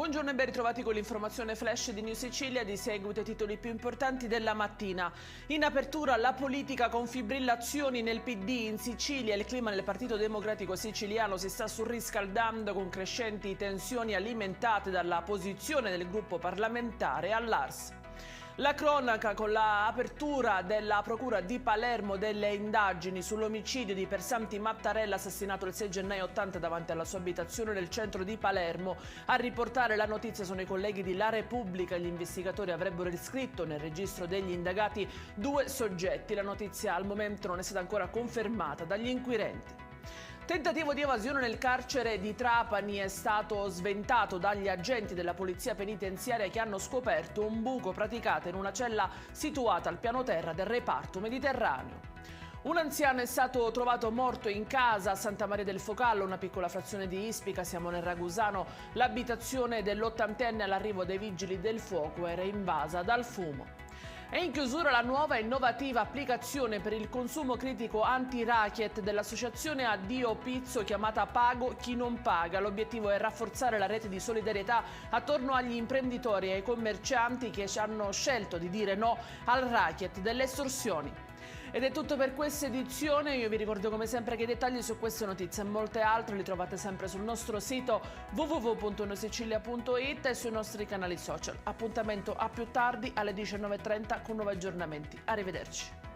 Buongiorno e ben ritrovati con l'informazione flash di New Sicilia. Di seguito i titoli più importanti della mattina. In apertura la politica con fibrillazioni nel PD in Sicilia. Il clima nel Partito Democratico Siciliano si sta surriscaldando con crescenti tensioni alimentate dalla posizione del gruppo parlamentare all'Ars. La cronaca con l'apertura della Procura di Palermo delle indagini sull'omicidio di Piersanti Mattarella, assassinato il 6 gennaio 80 davanti alla sua abitazione nel centro di Palermo. A riportare la notizia sono i colleghi di La Repubblica. Gli investigatori avrebbero iscritto nel registro degli indagati 2 soggetti. La notizia al momento non è stata ancora confermata dagli inquirenti. Tentativo di evasione nel carcere di Trapani è stato sventato dagli agenti della polizia penitenziaria che hanno scoperto un buco praticato in una cella situata al piano terra del reparto Mediterraneo. Un anziano è stato trovato morto in casa a Santa Maria del Focallo, una piccola frazione di Ispica, siamo nel Ragusano. L'abitazione dell'80enne all'arrivo dei vigili del fuoco era invasa dal fumo. È in chiusura la nuova e innovativa applicazione per il consumo critico anti-racket dell'associazione Addio Pizzo chiamata Pago Chi Non Paga. L'obiettivo è rafforzare la rete di solidarietà attorno agli imprenditori e ai commercianti che hanno scelto di dire no al racket delle estorsioni. Ed è tutto per questa edizione. Io vi ricordo come sempre che i dettagli su queste notizie e molte altre li trovate sempre sul nostro sito www.newsicilia.it e sui nostri canali social. Appuntamento a più tardi alle 19:30 con nuovi aggiornamenti. Arrivederci.